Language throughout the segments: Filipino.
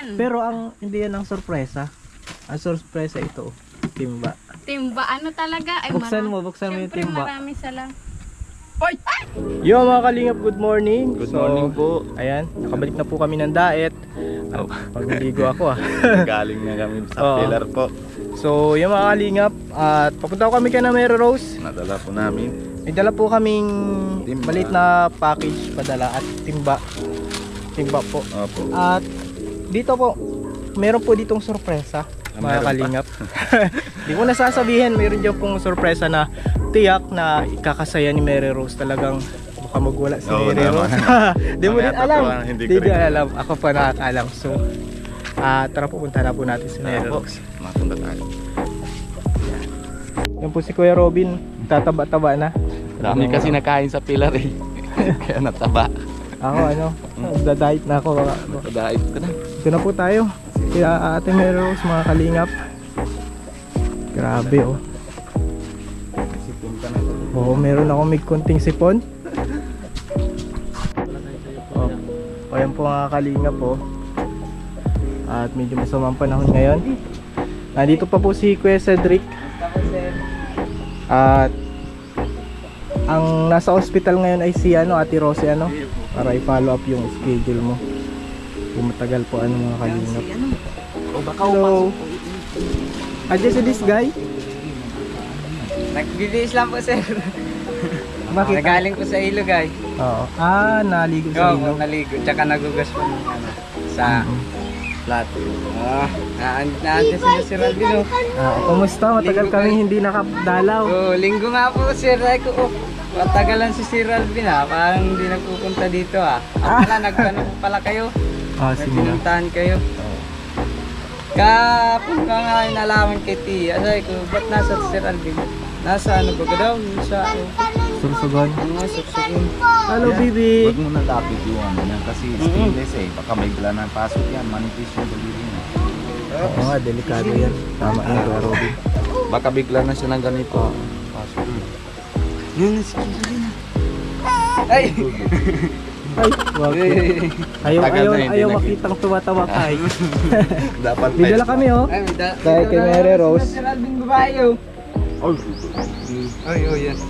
yan. Pero hindi yan ang sorpresa. Ang sorpresa ito, timba. Timba, ano talaga? Ay, Buksan mo yung Siyempre, timba. marami salamat. Yo mga kalingap, good morning. Good morning po. Ayan, nakabalik na po kami ng daet. Pagligo ako Galing na kami sa Oo. pillar po. So yung mga kalingap, at papunta ko kami na Mary Rose. Nadala po namin. May dala po kaming Timba. maliit na package padala at timba. Timba po. Opo. At dito po, meron po ditong sorpresa, mga Meron pa? kalingap. Di ko nasasabihin, meron dyan pong sorpresa na tiyak na ikakasaya ni Mary Rose. Talagang baka magwala si Oo Mary naman. Rose. Di mo din Mamaya alam. tatawa, hindi ko Di rin. din alam. Ako pa nakakaalam. So, tara pupunta na po natin si Mary Opo. Rose. Mapunta tayo. Yan po si Kuya Robin. Tataba-taba na. Dami kasi nakain sa pillar eh. Kaya nataba. Ako nagda-diet na ako. Nakadait ka na. Ito na po tayo. Kaya Ate Mary Rose, mga kalingap. Grabe oh. Sipin ka na. Oo, meron ako may konting sipon. O yan po mga kalingap po. At medyo masamang panahon ngayon. Nandito pa po si Kuya Cedric. At ang nasa hospital ngayon ay si Ate Rosie para i-follow up yung schedule mo. Kung matagal po mga kalingap. Hello. Adyan si this guy. Nagbibihis lang po sir. Bakit? Nagaling po sa ilog ay. Oo. Naligo sa ilog. Naligo. Tsaka nagugas po ng sa plato. Naantes na si Ralvin. Kumusta? Matagal kami hindi nakadalaw. Linggo nga po sir. Ay ko, matagalan si Sir Ralvin parang hindi nagpupunta dito nagano po pala kayo. Sige na. Pinuntahan kayo. Kapag nga nalaman kay Tia, sabi ko, ba't nasa Sir Alvin? Nasa ano ba daw? Sa Sursugon. Sursugon. Hello, baby. Huwag mo na lapit yung ano yan kasi stainless eh. Baka may bala ng pasok yan. Manipis yung daliri na. Oo nga, delikado yan. Tama na, Kuya Robin. Baka bigla na siya ng ganito. Pasok. Yun, sige na. Ay! Ay, wag po. Ayaw Tagal na hindi makitang tumatawa kay. Dapat May dala kami Ay, Dahil kay Mary Rose. Sir Alvin babae yan.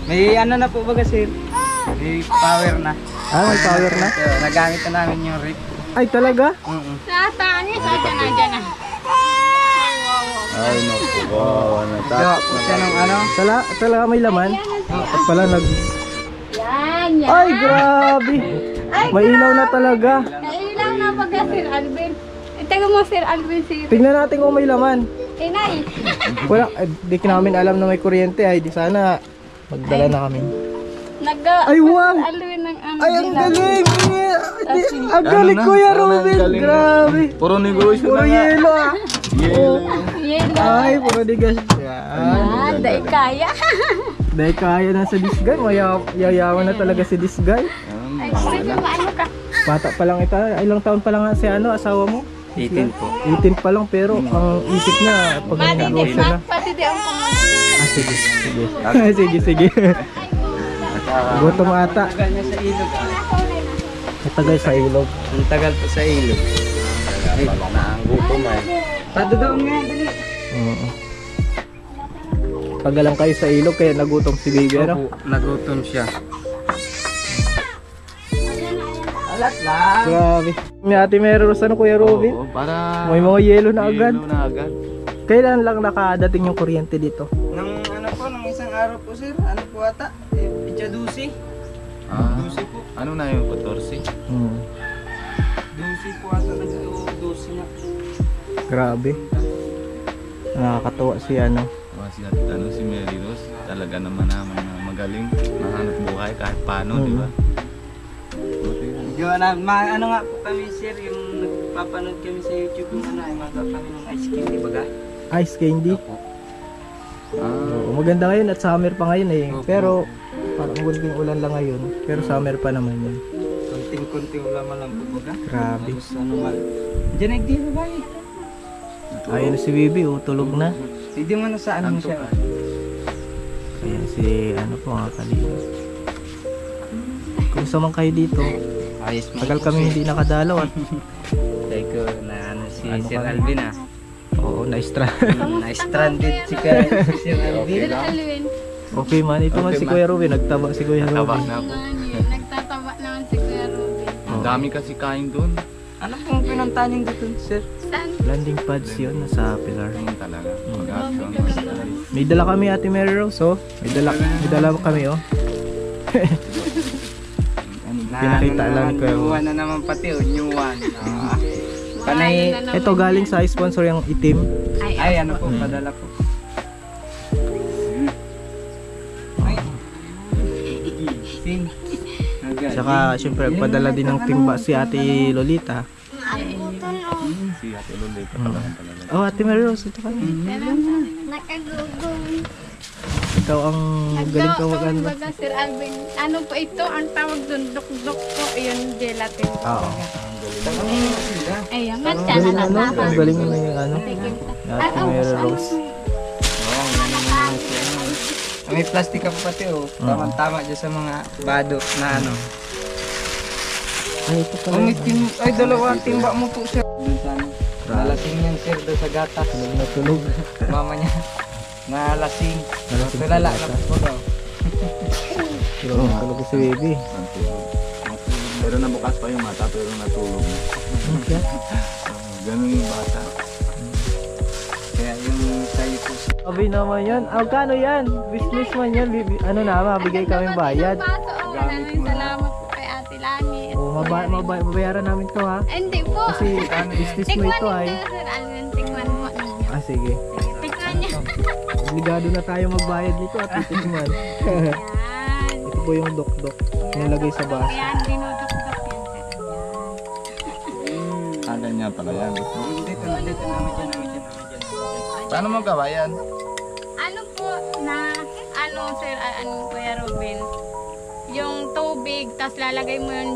May ano na po baga sir? May power na. May power na? So, nagamit na namin yung rig. Ay, talaga? Saan niya? Saan dyan na? Ay, naku. Wow, natakot na. Siya nung ano? Talaga may laman? At pala Yan, yan. Ay, grabe! May ilaw na talaga. Nailang na pagka Sir Alvin. Taga mo Sir Alvin sir. Tingnan natin kung may laman. Inay. Wala, di namin alam na may kuryente. Ay, di sana magdala na kami. Ay, wow! Sir Alvin ng ano. Ay, ang dilaw. galing! Ang galing, Ano na? Kuya Ano na? Robin! Galing na. Grabe! Puro negosyo Puro na nga. yelo Yelo. Yelo. Ay, puro digas. Dahil kaya. Dahil kaya na sa this guy, yayaman na talaga si this guy. Ay, sige ba ano ka? Bata pa lang ito, ilang taon pa lang si asawa mo? 18 po. 18 pa lang pero ang isip niya pag Matindi, negosyo na. matindi ang pangalan. Sige. Sige. Gutom ata. Tagal niya sa ilog. Matagal sa ilog. Ang tagal po sa ilog. Na ang gutom eh. Padodoon nga, dali. Oo. Tagal lang kayo sa ilog kaya nagutom si baby ano? Opo, nagutom siya. Alat lang. Grabe. May Ate Mary Rose, Kuya Robin? Oo, para May mga yelo na agad. yelo na agad. Kailan lang nakadating yung kuryente dito? Nung ano po, nung isang araw po sir, ano po ata? Pitya Dusi. Dusi po. Ano na yung 14? Dusi po ata, Dusi na. Grabe. Nakakatuwa si Si Mary Rose, talaga naman magaling. Nahanap buhay kahit paano, di ba? Yung ano nga po kami sir, yung nagpapanood kami sa YouTube yung ay magawa kami ng ice cream, di ba ga? Ice candy. Opo. Oo, maganda ngayon at summer pa ngayon eh. Opo. Pero parang kunting ulan lang ngayon. Pero summer pa naman yun. Kunting-kunting ulaman lang po ba ga? Grabe. Tapos ano mal. Diyan nagdi ba ba eh? Ayun na si Bibi, tulog na. Hindi mo na sa ano siya. Ayan si mga kalina. Kung man kayo dito, Ayos mo. tagal kami hindi nakadalaw at Teko na ano si Ay, ano Sir kami. Alvin ah. Oo, na-strand. Na-stranded si Sir Alvin. Sir Alvin. Okay man, ito man Okay si man. Kuya Ruben, nagtaba si Kuya Taba Ruben. na po. Nagtataba naman si Kuya Ruben. Ang dami kasi kain doon. Ano pong pinuntahan niyo dito, Sir? Saan? Landing pads yun, nasa Pilar. Ayun talaga. Hmm. Mag-action. May dala kami Ate Mary Rose, oh. May dala kami, oh. Pinakita lang ni Kuya New Ruben. one na naman pati, oh. New one. Panay, Ito galing sa sponsor yung itim. ay ano po, padala po. Ay. Sing. Saka syempre padala din ng timba si Ate Lolita. Si Ate Lolita pala talaga. Oh, Ate Mary Rose, ito kami. Nakagugong. Ikaw ang galing ka mag-ano. Kumbaga, Sir Alvin, ano po ito? Ang tawag doon, dok-dok po. Yung gelatin. Oo. Ayun, nga Ang siya galing ano, nakatama. ang galing na yung ano. Ate Mary Rose. Oo, yan ang mga siya. May plastic ka pa pati, oh. Tama-tama dyan sa mga bado na ano. Ay, ito pala. Ang itim, ay dalawa timba mo po, Sir. Doon sa ano. Nalasing yan, Sir, doon sa gatas. Natulog. Mama niya. Nalasing. Nalasing sa Tulala gatas. na po daw. Pero natulog si baby. Natulog. Pero nabukas pa yung mata pero natulog na. Ganun yung bata. Kaya yung sa'yo po, Sir. Sabi naman yan. Ah, kano yan? Business man yan. Ano na, mabigay kaming bayad. Maraming salamat po kay Ate Lani. O, mabayaran namin to ha. Hindi po. Kasi business mo ito ay. Sir Alvin, tikman po ninyo. Ah, sige. Tikman niyo. Obligado na tayo magbayad nito at titikman. Yan. Ito po yung dok-dok. Nilagay sa bus. Yan, dinudok-dok yan. Ganyan pala yan. Dito namin dyan. Paano mo kabayan? Ano po na, ano Sir, ano Kuya Ruben? Yung tubig, tas lalagay mo yung,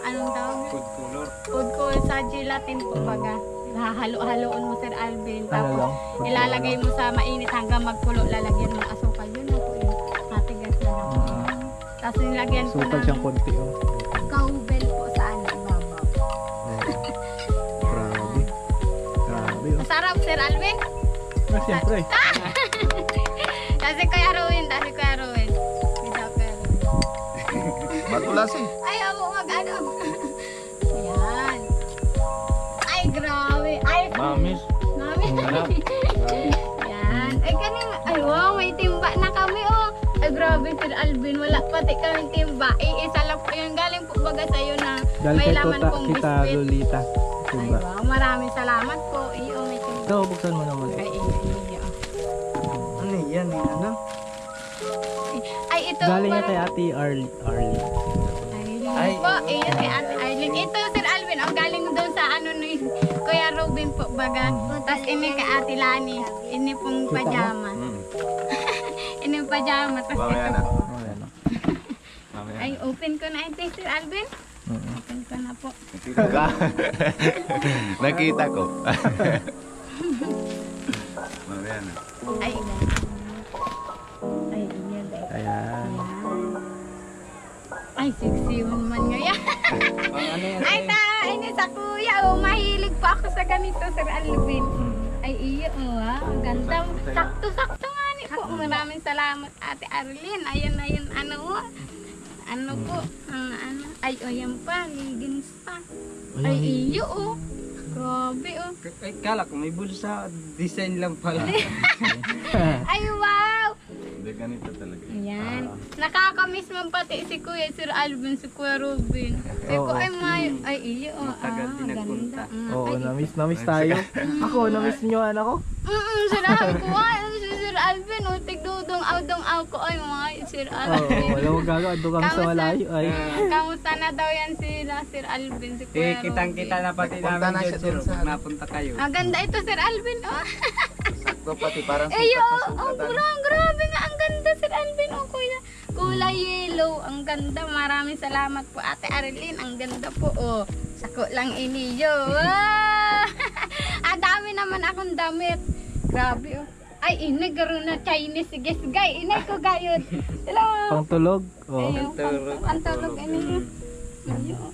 anong tawag? Food color. Food color sa gelatin po baga. Hahalo-haloon mo Sir Alvin. Ano Tapos lang? ilalagay mo sa mainit hanggang magkulo. Lalagyan mo ng asukal. Yun na po yung matigas na lang. Tapos nilagyan po Sukal ng siyang konti oh. cowbell po sa ano, ibabaw. Grabe. Grabe oh. Masarap Sir Alvin. Ah, siyempre. Kasi Kuya Ruben. Bisa pero. Matulas eh. Ay, amo mag-ano. Yan. Ay, grabe. Ay, Mamis. mami. Sarap. Yan. Ay, kanina. Ay, wow, may timba na kami, oh. Ay, grabe, Sir Alvin. Wala pati kami timba. Isa lang po yun. Galing po baga sa'yo na Galing may kay laman Tota, pong kita biscuit. Lolita. Ay, Diba? wow. Maraming salamat po. Iyo, may timba. Ito, buksan mo naman. Ay, iyo. Ano yan, ano? Ay, ito. Galing niya parang- kay Ate Arlie. Arlene Ay, po, iyo kay Ate Arlene. Ito, Sir Alvin, ang galing doon sa ano ni Kuya Ruben po, baga. Tapos ini kay Ate Lani. Ini pong Kita mo? pajama. Ini yung pajama. Tapos Mamaya ito na. po. Oh, yan, oh. Mamaya. Ay, open ko na ito, Sir Alvin. Open ko na po. Nakita ka? Nakita ko. Mamaya na. Ay, ay, yan. Ayan. Ay, sexy man ngayon. Ano yan, Ay, ini sa kuya. Oh, mahilig pa ako sa ganito, Sir Alvin. Ay, iyo. Oh, wow. Ang ganda. Sakto-sakto nga ni po. Maraming salamat, Ate Arlene. Ayan, ano po. Ano po. Ano. Ay, o yan pa. Liggins pa. Ay, iyo, oh. Grabe, oh. Ay, kala ko may bulsa. Design lang pala. Ay, wow. Hindi ganito talaga. Ayan. Nakakamiss man pati si Kuya, Sir Alvin, si Kuya Ruben. Si Oo. Kuya Mayo. Ay, iyo. Oh, Matagal din nagpunta. Oo, namiss tayo. Ako, namiss niyo anak ko. Sinabi ko, ay, si Sir Alvin, o, tigdudong aw ko. Ay, mga Sir Oo, Alvin. wala mo gagawa. Doon kami sa malayo. Ay, Kamusta na daw yan sila, Sir Alvin, si Kuya Kitang-kita na pati Nagpunta na namin siya yun, Sir. dun sa Pag napunta kayo. Ang ganda ito, Sir Alvin. Oh. Sakto pati parang Ay, sukat na oh, sukatan. grabe nga. Ang ganda, Sir Alvin. Oh, kuya. Kulay yellow. Ang ganda. Maraming salamat po, Ate Arlene. Ang ganda po. Oh, sako lang iniyo. Wow! Ang dami naman akong damit. Grabe, oh. Ay, inay, garo na Chinese. Sige, gay. Inay ko gayod. Hello. pang tulog. Oh. Ayun, pantulog iniyo.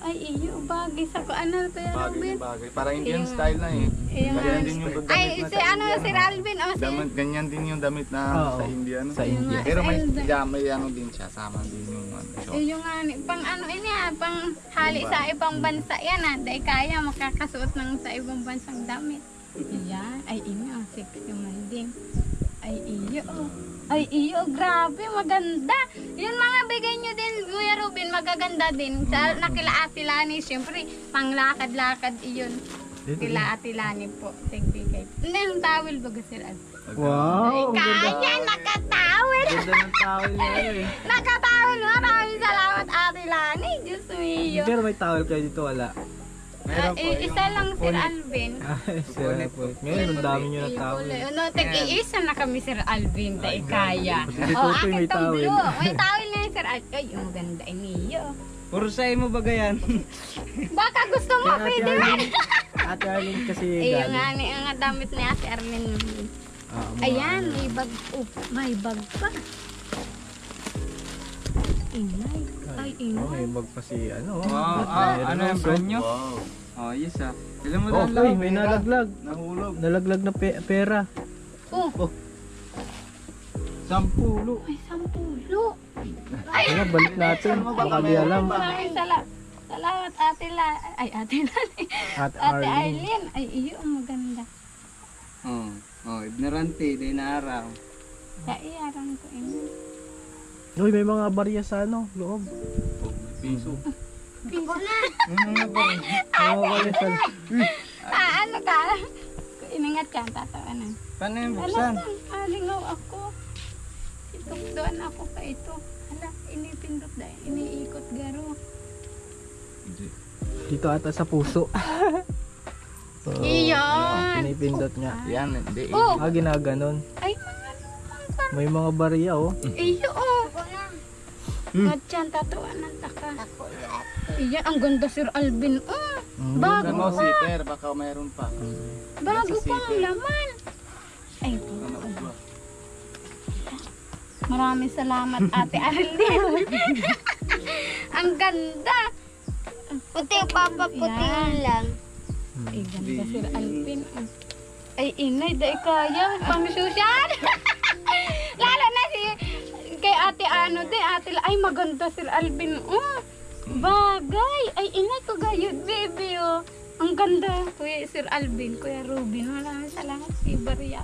Ay, iyo, bagay sa ko. Ano, Kuya Bagay Robin? na bagay. Para Indian Yung- style na eh. yung- Ganyan din yung damit Ay, na si sa ano, India, si Alvin, o si... Ganyan din yung damit na Oo. sa India. No? Sa India. Pero may, Ay, may ano din siya. Sama din yung short. yung nga, pang ano ini pang hali sa ibang bansa yan dahil kaya makakasuot ng sa ibang bansang damit. Yan, ay inyo, sexy man din. Ay iyo, ay iyo, grabe, maganda. Yun mga bigay nyo din, Kuya Robin, magaganda din. Sa nakila-atilani, syempre, panglakad-lakad iyon. Kila-atilani po, nagbigay. Hindi, yung towel baga sila. Wow, ang ganda. Kaya, nakatawel. Ganda ng towel niya eh. Nakatawel, maraming salamat, Ate Lani. Diyos mio. Pero may towel kayo dito, wala. Isa lang, Sir Alvin. Sira po. Ngayon, ang dami nyo ng towel. Ano, tig-iisa na kami, Sir Alvin, dahil kaya. Si Tutoy may tong towel. blue. May towel na yun, Sir Alvin. Ay, yung ganda, iniyo. Puro sa'yo mo ba yan? Baka gusto mo, Kaya Ate pwede ba? Arlene, Ate Arlene kasi Eh, yung galing. nga damit ni Ate Arlene. Mga Ayan, ano. may bag. Oh, may bag pa. Inay. Ay, Oh, may inay. bag pa si ano. Ano yung brand nyo? Wow. Oh, yes ah. Ilan mo Oh, lang uy, may nalaglag. Nahulog. Nalaglag na pera. Oh, 10. may 10. Kaya balik natin. Baka di alam. Maraming salamat, Ate La. Ay, Ate Lani. Ate Ate Arlene. Arlene. Ay, iyo, ang maganda. Oh, ignorante, di na araw. Kaiyaran ko ino. Uy, may mga barya sa ano, loob. Piso. Pinsa na. May mga barya sa Ano ka? Iningat ka, tatawanan. Paano yung Hala, buksan? alingaw ako. Itukdoan ako pa ito. Hala, inipindot dahil iniikot garo. Dito ata sa puso. Oo, Iyon. pinipindot niya. Yan, hindi. Oh, Ginaganon. ay mga lumang May mga barya oh. iyo, oh. Matyan, tatuan ng taka. Iyan, ang ganda, Sir Alvin. Oh, Mm. bago Ano, pa. zipper, baka mayroon pa. Bago Nasa pa ang zipper. laman. Ay, Ano ba? maraming salamat, Ate Arlene. Ang ganda. Puti, Papa, puti lang. Ay, ganda, Sir Alvin. Ay, inay, dahil kaya. Pang social. Lalo na si kay Ate ano, Ate ay maganda, Sir Alvin. Oh, bagay. Ay, inay ko gayud, baby, oh. Ang ganda, Kuya Sir Alvin, Kuya Robin. Maraming salamat si Baria.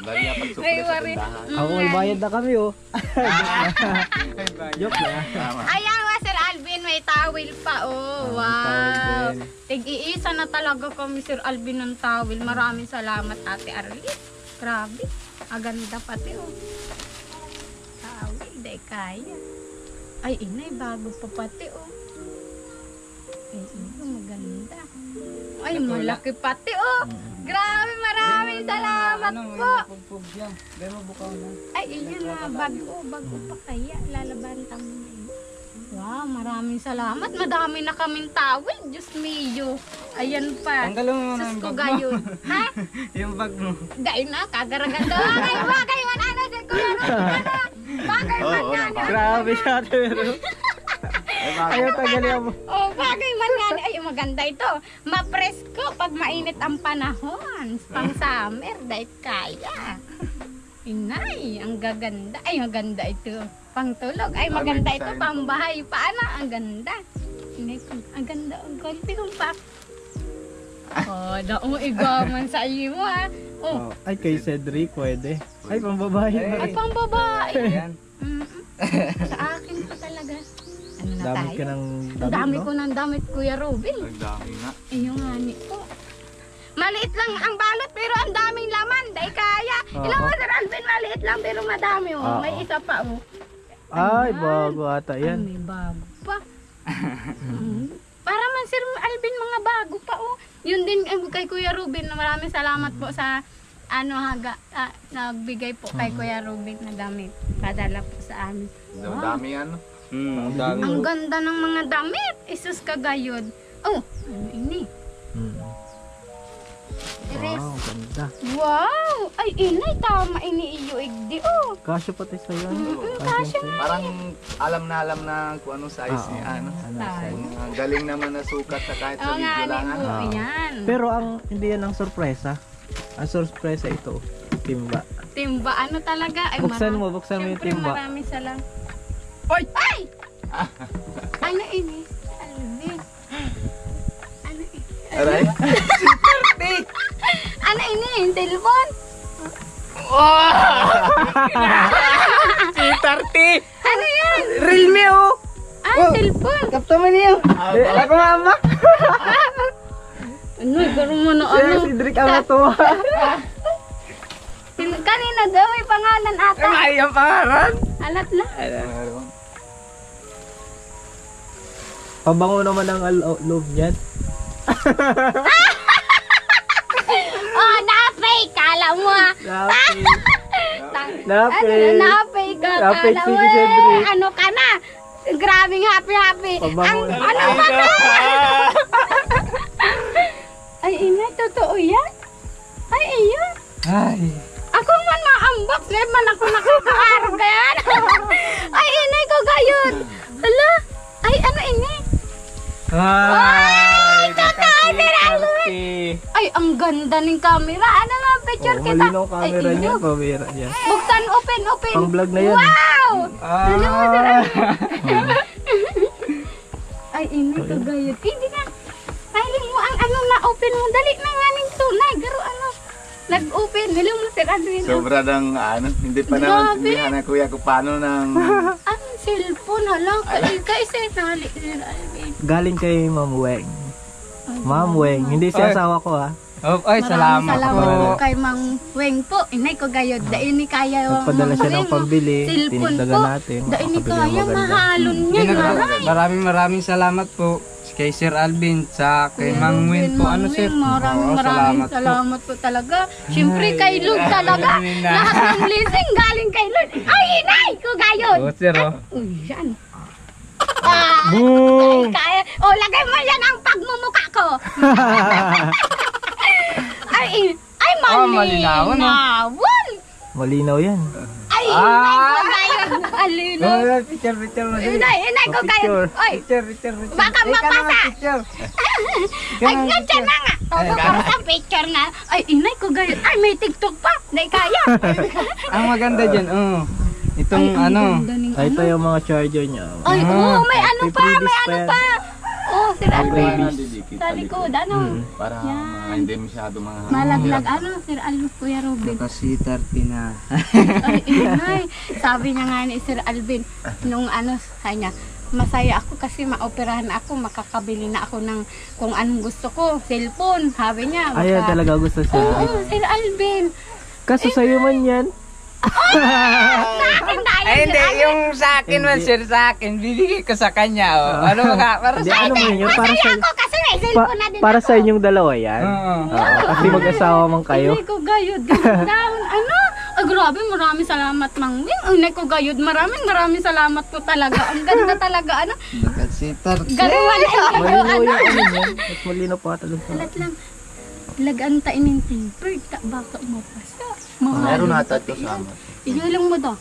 Bariya pag May sukli sa wari. tindahan. Ako may bayad na kami oh. Joke na. Tama. Ayan nga, Sir Alvin, may towel pa, oh. may Wow. towel din. Tig-iisa na talaga kami, Sir Alvin, ng towel. Maraming salamat, Ate Arlene. Grabe. Aganda pati, oh. Towel, di kaya. Ay, inay, bago pa pati, oh. Ay, ino, maganda. Ay, malaki pati, oh. Grabe, maraming salamat po. Pugpug yan. Dahil mo bukaw na. Ay, iyon na, bago pa kaya. Lalaban tamo na yun. Wow, maraming salamat. Madami na kaming tawid. Diyos mio. Ayan pa. Tanggalin mo na Sus yung ko bag mo. gayon. Ha? Yung bag mo. Dahil na, kagaraganda. Bagay man, ano, sa kuya. Bagay man, Oo, ano. Grabe siya pero. Ayaw tagalin mo. Oh, bagay man nga. Ay, maganda ito. Mapresko pag mainit ang panahon. Pang summer, dahil kaya. Inay, ang gaganda. Ay, maganda ito. Pang tulog. Ay, maganda ito. Pang bahay. Paano? Ang ganda. Inay, ang ganda. Ang ganda kong pak. Oh, daong igaman sa iyo mo, ha. Oh, Oh, ay kay Cedric pwede. Ay pambabae. ay, pang babae. Ayan. Mm, sa akin pa talaga. Ano na Damit tayo? ka ng Ang damit, dami no? ko ng damit, Kuya Robin. Ang dami nga. Yung hani po. Maliit lang ang balot pero ang daming laman. Dahil kaya. Oo. Ilang mo, Sir Alvin, maliit lang pero madami. Oh. Oo. May isa pa. Oh. Ay, bago ata Ay, yan. may bago pa. Para man, Sir Alvin, mga bago pa. Oh. Yun din kay Kuya Robin. Maraming salamat po sa nagbigay po kay Kuya Robin na damit. Padala po sa amin. Ang dami yan. Ang dami. Ang ganda ng mga damit. Isus kagayod. Oh, ano ini? Hmm. Wow, ganda. sorpresa. Wow! Ay, inay, tama iniiyuig di oh. Kasya pati sa'yo. Kasya. Parang alam na kung anong size Oo. niya. Ano? Ay. Galing naman na sukat sa kahit sa Oo nga, video lang. po, Ano? yan. Pero hindi yan ang sorpresa. Ang sorpresa ito, timba. Timba, ano talaga? Ay, Buksan mo yung Siyempre, timba. marami salang. Ay! Ay! Ano ini? Alvin. Ano ini? Aray? Ano ini? Yung telepon? Ano yan? Realme oh! Ah, telepon. Kapta mo niyo! Ako mama! Ano, gano'n mo na ano? Si Drake ang natuwa. Kanina daw, may pangalan ata. Ay, ang pangalan! Alat na. Pabango naman ang loob niyan. Oh, na-fake. Kala mo ah. Napay. Ano, na-fake ka. Na-fake Kala si mo, Cedric. ano ka na? Grabing happy. Pabango. Ano ba ka? Ay, inay, totoo yan? Ay, iyon. Ay! Ako man ma-unbox. Di man ako nakakaarap kaya. Ay, inay ko gayon. Hala. Ay, ano inay? Ay! Totoo, ay, ang ganda ng camera. Ano nga, picture Oh, kita. malinaw camera Ay, niya. iyo. Camera niya. Buksan, open. Pang vlog na yan. Wow! Ah! Ay, inay ko gayon. Hindi na. Pahiling mo ang ano na open mo. Dali na nga ng tunay. Garo ano. Nag-open. Hiling mo, Sir Adwin. Sobra ng ano, hindi pa Grabe. naman tindihan na kuya ko paano ng... Ang cellphone, hala. Kasi nali, Sir Adwin. Galing kay Ma'am Weng. Ma'am Weng. Hindi si Ay. asawa ko ha. Oh, ay, salamat Salamat po. po kay Mang Weng po. Inay ko gayod. Dahil ni kaya Nagpadala siya ng pambili. Cellphone Tinigdagan po. natin. Dahil ni Makakabili ng kaya maganda. mahalon niya. Maraming salamat po kay Sir Alvin sa kay Mang Win po. Ano sir? Oo, Maraming po. salamat po talaga. Siyempre kay Lord talaga. Ay, na. Lahat ng blessing galing kay Lord. Ay, inay ko gayod. Oo, sir oh. Uy, yan. Ah, Boom! kaya. O, lagay mo yan ang pagmumuka ko. ay, malinaw, no? malinawan. Malinaw yan. Ay, inay ko gayod. Alino. Oh, picture mo din. Inay ko gayod. Oy, Picture. Baka Ikaw naman, mapasa. picture. ay, ganyan na nga. O, para sa picture na. Ay, inay ko gayod. Ay, may TikTok pa. Hindi kaya. Ang maganda dyan, oh. Itong Ay, ang ano. ganda ng Ay, ito yung mga charger niya. Ay, oo, may ano May pa, freebies may pa ano yan. pa. Oh, Sir Alvin. Nandidikit Sa likod, ano? Para hindi masyado mga... Malaglag, ano, Sir Alvin, Kuya Robin. Kasi 30 na. Ay, inay. Sabi niya nga ni Sir Alvin, nung ano, kanya, masaya ako kasi maoperahan ako, makakabili na ako ng kung anong gusto ko, cellphone, sabi niya. Ay, talaga gusto siya. Oo, Sir Alvin. Kaso sa'yo man yan. Sa akin tayo, Ay, hindi. Sir Alvin. Yung sa akin man, sir, sa akin. Bibigay ko sa kanya, oh. Ano ka? Para Hindi, sa ano mo yun? Para Masaya sa, ako kasi may cellphone na din para ako. sa inyong dalawa yan. Oo. Oo, kasi mag-asawa man kayo. Inay ko gayod, down. Ano? Ay, grabe, maraming salamat, Mang Wing. Inay ko gayod, maraming salamat po talaga. Ang ganda talaga, ano? Kasi 30. Garuan na Malinaw kayo, ano? yung ano niyan. Mas malinaw pa talaga. Lahat lang. Lagaan ta ininting bird, ta baka mapasa. Mahal. Meron ata ito sa amin. Inyulong mo daw.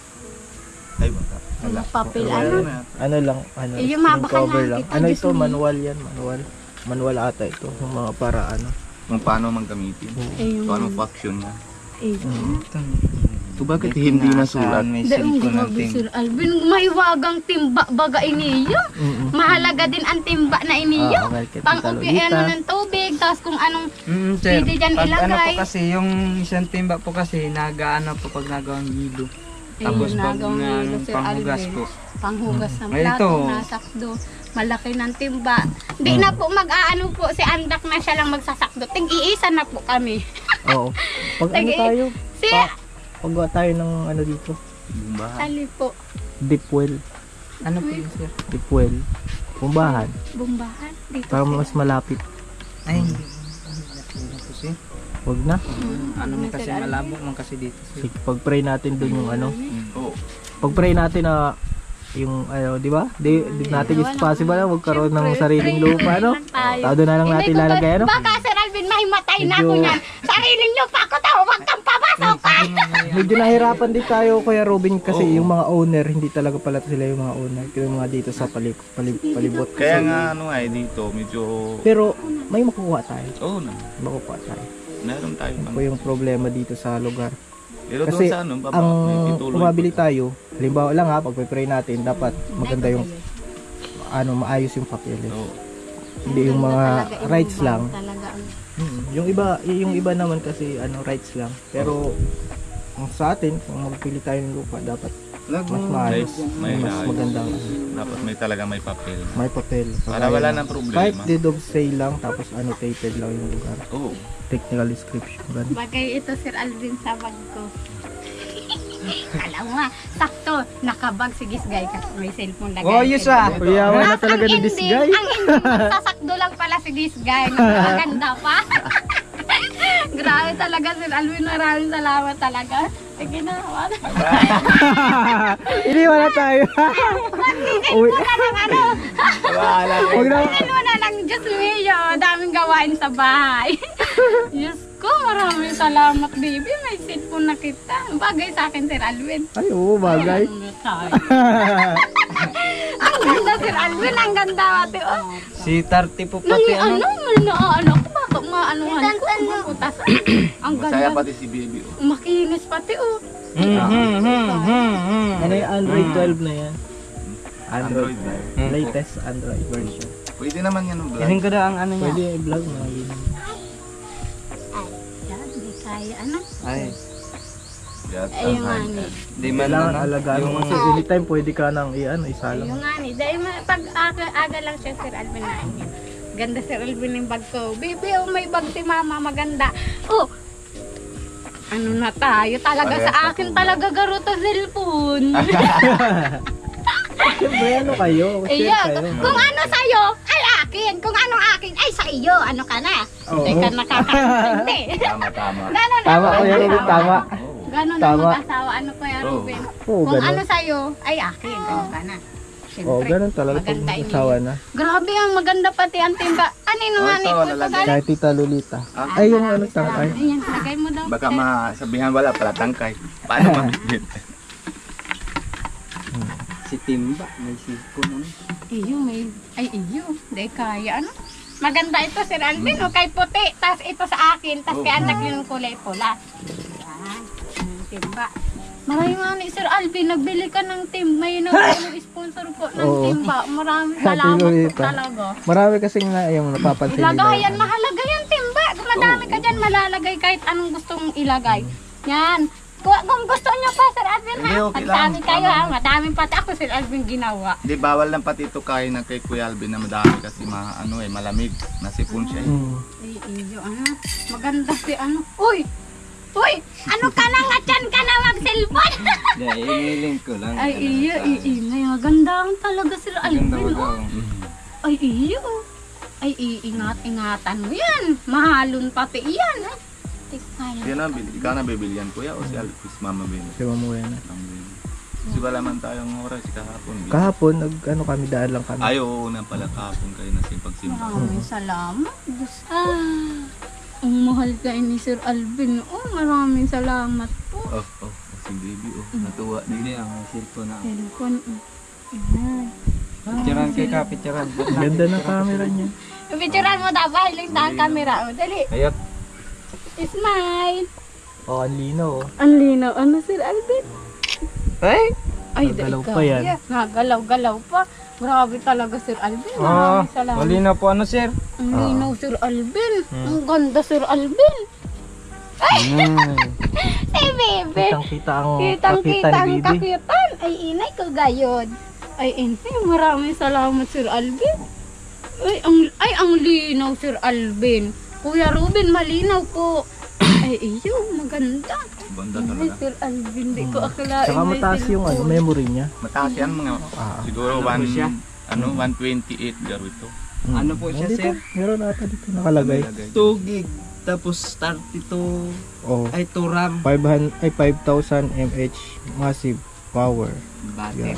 Ay, baka. Ano, papel, ano? Ano lang, ano, Eh, yung screen mabakal cover na lang. kita, Ano Diyos ito, mo. manual yan, manual. Manual ata ito, yung mga para ano. Kung paano magamitin. Eh, yung... Kung anong function na. Eh, So bakit hindi nasulat? May daong cellphone grabe, natin. Sir Alvin. May wagang timba baga iniyo. Mahalaga din ang timba na iniyo. Oo, kahit Pang-upi talonita. ano ng tubig, tapos kung anong Sir, pwede dyan pag ano ilagay. po kasi, yung isang timba po kasi, nagaano po pag nagawang hilo. Tapos Ayun, pag nagawang na, hilo, Sir panghugas Alvin. po. Panghugas ng Ay, plato, ito. nasakdo. Malaki ng timba. Di na po mag-aano po, si Andak na siya lang magsasakdo. Tig-iisa na po kami. Oo. Pag ano Sige. tayo, Si, paggawa tayo ng ano dito, Bumbahan. sali po, deep well. Ano po yun, sir? Deep well. Pumbahan. bumbahan. Dito Para sir. mas malapit. Ay, hindi. Ano po, sir? Huwag na. Ano man Sir kasi Alvin. malabo man kasi dito, sir. Sige, pag-pray natin dun yung ano. Oo. Pag-pray natin na yung ano, di ba? Di natin is possible na magkaroon ng sariling lupa, no? Tayo. Tao na lang natin lalagay, ano? Baka Sir Alvin, mahimatay na ako Medyo- niyan. Sa Papailin niyo pa ako daw, wag kang papasok. Medyo nahirapan din tayo, Kuya Robin, kasi yung mga owner, hindi talaga pala sila yung mga owner. Yung mga dito sa palibot. Kaya nga ano ay dito, medyo... Pero may makukuha tayo. Oo na. Makukuha tayo. Meron tayo Yan pang... po yung problema dito sa lugar. Pero doon Kasi sa ano, baba, ang may tituloy pumabili pa. tayo, halimbawa lang ha, pag-pray natin, dapat maganda yung maayos yung papeles. Oo. Hindi yung mga rights lang. Talaga. Yung iba naman kasi rights lang. Pero ang sa atin, kung magpili tayo ng lupa, dapat mas maayos, May mas ayos. magandang Dapat may talaga may papel. may papel. Para wala nang Kahit problema. deed of sale lang, tapos annotated lang yung lugar. Oo. Technical description. Ganun. Bagay ito, Sir Alvin, sa bag ko. Alam mo nga, sakto, nakabag si Gisgay kasi may cellphone lagay. Oh, yes ah. Kuyawan na talaga Ang ni this guy. Ang ending, sasakdo lang pala si Gisgay. Napakaganda pa. Grabe talaga, Sir Alvin. Maraming salamat talaga. Sige na, wala. Iniwan na tayo. Uy. Wala nang ano. Huwag na. Wala nang Diyos mio. Daming gawain sa bahay. Diyos ko, maraming salamat, baby. May cellphone na kita. Bagay sa akin, Sir Alvin. Ay, oo, bagay. Ang ganda, Sir Alvin. Ang ganda, ate. Oh. Si 30 po Nang pati ano, ano. ano ko, bakit maanuhan ko, maputas. Ang Masaya ganda. pati si baby. Oh. Makinis pati, oh. Ano yung Android 12 na yan? Android. Android. Latest Android version. Pwede naman yan ng Hiling vlog. ko na ang ano niya. Pwede i-vlog mo. Yan, di kaya, ano. Ay, Yan, Ay, yung ang ani. di man Kailangan ano. alagaan mo kasi anytime pwede ka nang isa lang. Yung ani. Dahil pag aga lang siya, Sir Alvin na ano. Ganda, Sir Alvin, yung bag ko. Baby, oh, may bag si mama, maganda. Oh, ano na tayo? Talaga Parehas sa na akin po. talaga garuto cellphone. Siyempre ano kayo? Share Ayan, kayo. kung ano sa'yo, ay akin. Kung anong akin, ay sa iyo. Ano ka na? Oo. Hindi ka nakakaintindi. Tama. Ganon Tama ang Kuya Robin, mag-asawa. tama. Oo. Ganon ang Tama. mag-asawa. Ano Kuya Oo. Ruben? Oo, Kung ganun. ano sa'yo, ay akin. Ano ka na? Oo, ganun talaga pag maganda yun. asawa na. Grabe ang maganda pati ang timba. Ano yung Oh, nga ito, ni lalagay. Kahit Tita Lolita. Ah. Ay, yung ano tangkay. Ayan, lagay mo daw. Baka masabihan wala pala tangkay. Paano mabibit? Si Timba, may siko na. Iyo, may... Ay, iyo. Dahil kaya, ano? Maganda ito, Sir Alvin. O, kay puti. Tapos ito sa akin. Tapos kay anak yung kulay pula. Yan. Timba. Marami nga ni Sir Alvin. Nagbili ka ng timba. May sponsor po ng Oo. timba. Maraming Happy salamat po Lolita. talaga. Marami kasing na yung napapansin Ilagayan, nila. mahalaga yan, timba. Kung madami ka dyan, malalagay kahit anong gusto mong ilagay. Yan. Kung gusto nyo pa, Sir Alvin, Hindi, ha? okay Pagsabi lang. kayo, ha? Tama. Madaming pati ako, Sir Alvin, ginawa. Hindi, bawal lang pati ito kain na kay Kuya Alvin na madami kasi malamig. Nasipon siya. Hmm. Ay, iyo, ano? Maganda si ano. Uy! Uy! Ano ka na nga dyan ka na mag-cellphone? Dahil iniling ko lang. Ay, iyo, iingay. Maganda ang talaga, Sir Ganda Alvin, ba oh. Ay, iyo. Ay, iingat-ingatan mo yan. Mahalon pati yan, ha? Ikaw na bibilihan Kuya o si Alvin, Mama Bino? Si Mamuya na. Kasi wala man tayong oras kahapon. Kahapon, kami daan lang kami. Ay, oo na pala kahapon kayo nasipag-simba. Maraming salamat. Diyos. Ang mahal ka ni Sir Alvin. Oh, maraming salamat po. Oh, si baby, natuwa Hindi, din. ang may siko na. Cellphone. Ayan. Picturean kay ka, picturean. Ang ganda ng camera niya. Picturean mo daw. Bahiling sa camera. O, dali. Ayot. Smile. Oh, ang linaw. Ang linaw. Ano, Sir Alvin? Ay! Ay, Nagalaw dahil pa yan. kaya. Nagalaw-galaw pa. Grabe talaga, Sir Alvin. Oh, Maraming salamat. huli na po ano, sir? Ang linaw, Sir Alvin. Ang ganda, Sir Alvin. Ay, bebe. Kitang-kita ang Kitang-kita kapitan ang ni Bibi. kakitan. Ay, inay ko gayod. Ay, inay, maraming salamat, Sir Alvin. Ay, ang linaw, Sir Alvin. Kuya Ruben, malinaw po. Ay, iyo, maganda. Banda Ay, talaga. Sir Alvin, di ko akalain. Tsaka may mataas yung cellphone. memory niya. Mataas yan mga, siguro Ano po siya? 128 garo ito. Ano po siya, Dito, sir? meron ata dito nakalagay. 2 gig. Tapos 32. Oh, Ay, 2 RAM. 5,000 mAh massive power. Battery.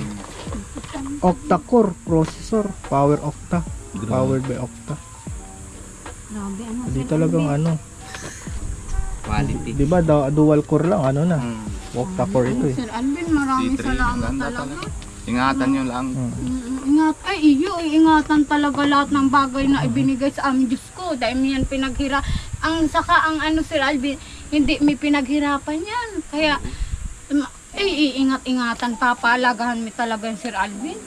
Octa-core processor, power octa. Powered by octa. Grabe, ano, Hindi Sir talagang Alvin. ano. quality. Di ba dual core lang, ano na? Mm. Octa core ito eh. Sir Alvin, maraming C3, salamat ganda talaga. Ingatan nyo lang. Ingatan talaga lahat ng bagay na ibinigay sa amin. Diyos ko, dahil may yan pinaghira. Ang ano Sir Alvin, hindi may pinaghirapan yan. Kaya, iingat-ingatan, papaalagahan mo talaga yung Sir Alvin.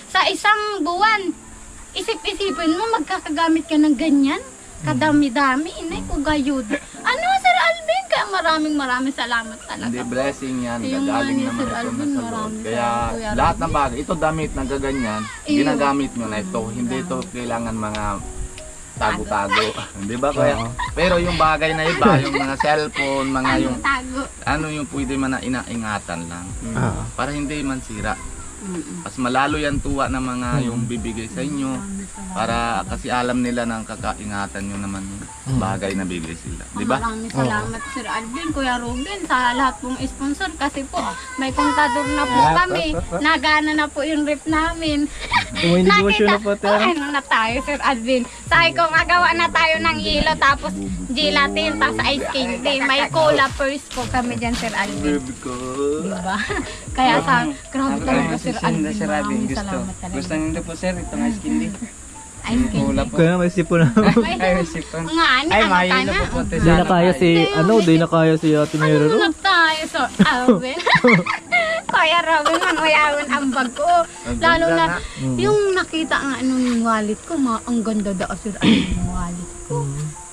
Sa isang buwan, isip-isipin mo, magkakagamit ka ng ganyan. Kadami-dami, inay ko gayud. Ano Sir Alvin? Kaya maraming salamat talaga. Hindi, blessing yan. Yung Gagaling mga naman Sir ito Alvin, na sa Lord. maraming Kaya salamat, Kuya lahat Robin. ng bagay, ito damit na gaganyan, Iyo. ginagamit nyo na ito. Hindi ito kailangan mga tago-tago. Di ba kaya? Oo. Pero yung bagay na iba, yung mga cellphone, mga yung Tago. ano yung pwede man na inaingatan lang. Ah. Para hindi man sira. Mas malalo yan tuwa ng mga yung bibigay sa inyo. Para kasi alam nila ng kakaingatan nyo naman yung bagay na bigay sila. Di ba? Maraming salamat Sir Alvin, Kuya Ruben, sa lahat pong sponsor kasi po may kontador na po kami. Nagana na po yung rep namin. May negosyo na po tayo. Ano na tayo Sir Alvin. Sabi ko magawa na tayo ng hilo tapos gelatin tapos ice candy. May cola first po kami dyan Sir Alvin. Diba? Kaya grabe talaga Sir Alvin. Sir Alvin, Maraming gusto. salamat talaga. Gusto niyo po sir, itong ice candy. Ice candy. Cola po. Kaya may sipon na. Ay, sipon. Nga, Ay, ano mahilo ka po na? po. Di na kaya si, di na kaya si Ate Mero. Ano na tayo Sir Alvin? Kuya Robin, manayawan ang bag ko. Lalo na, yung nakita nga yung wallet ko, ang ganda daw Sir Alvin yung wallet ko.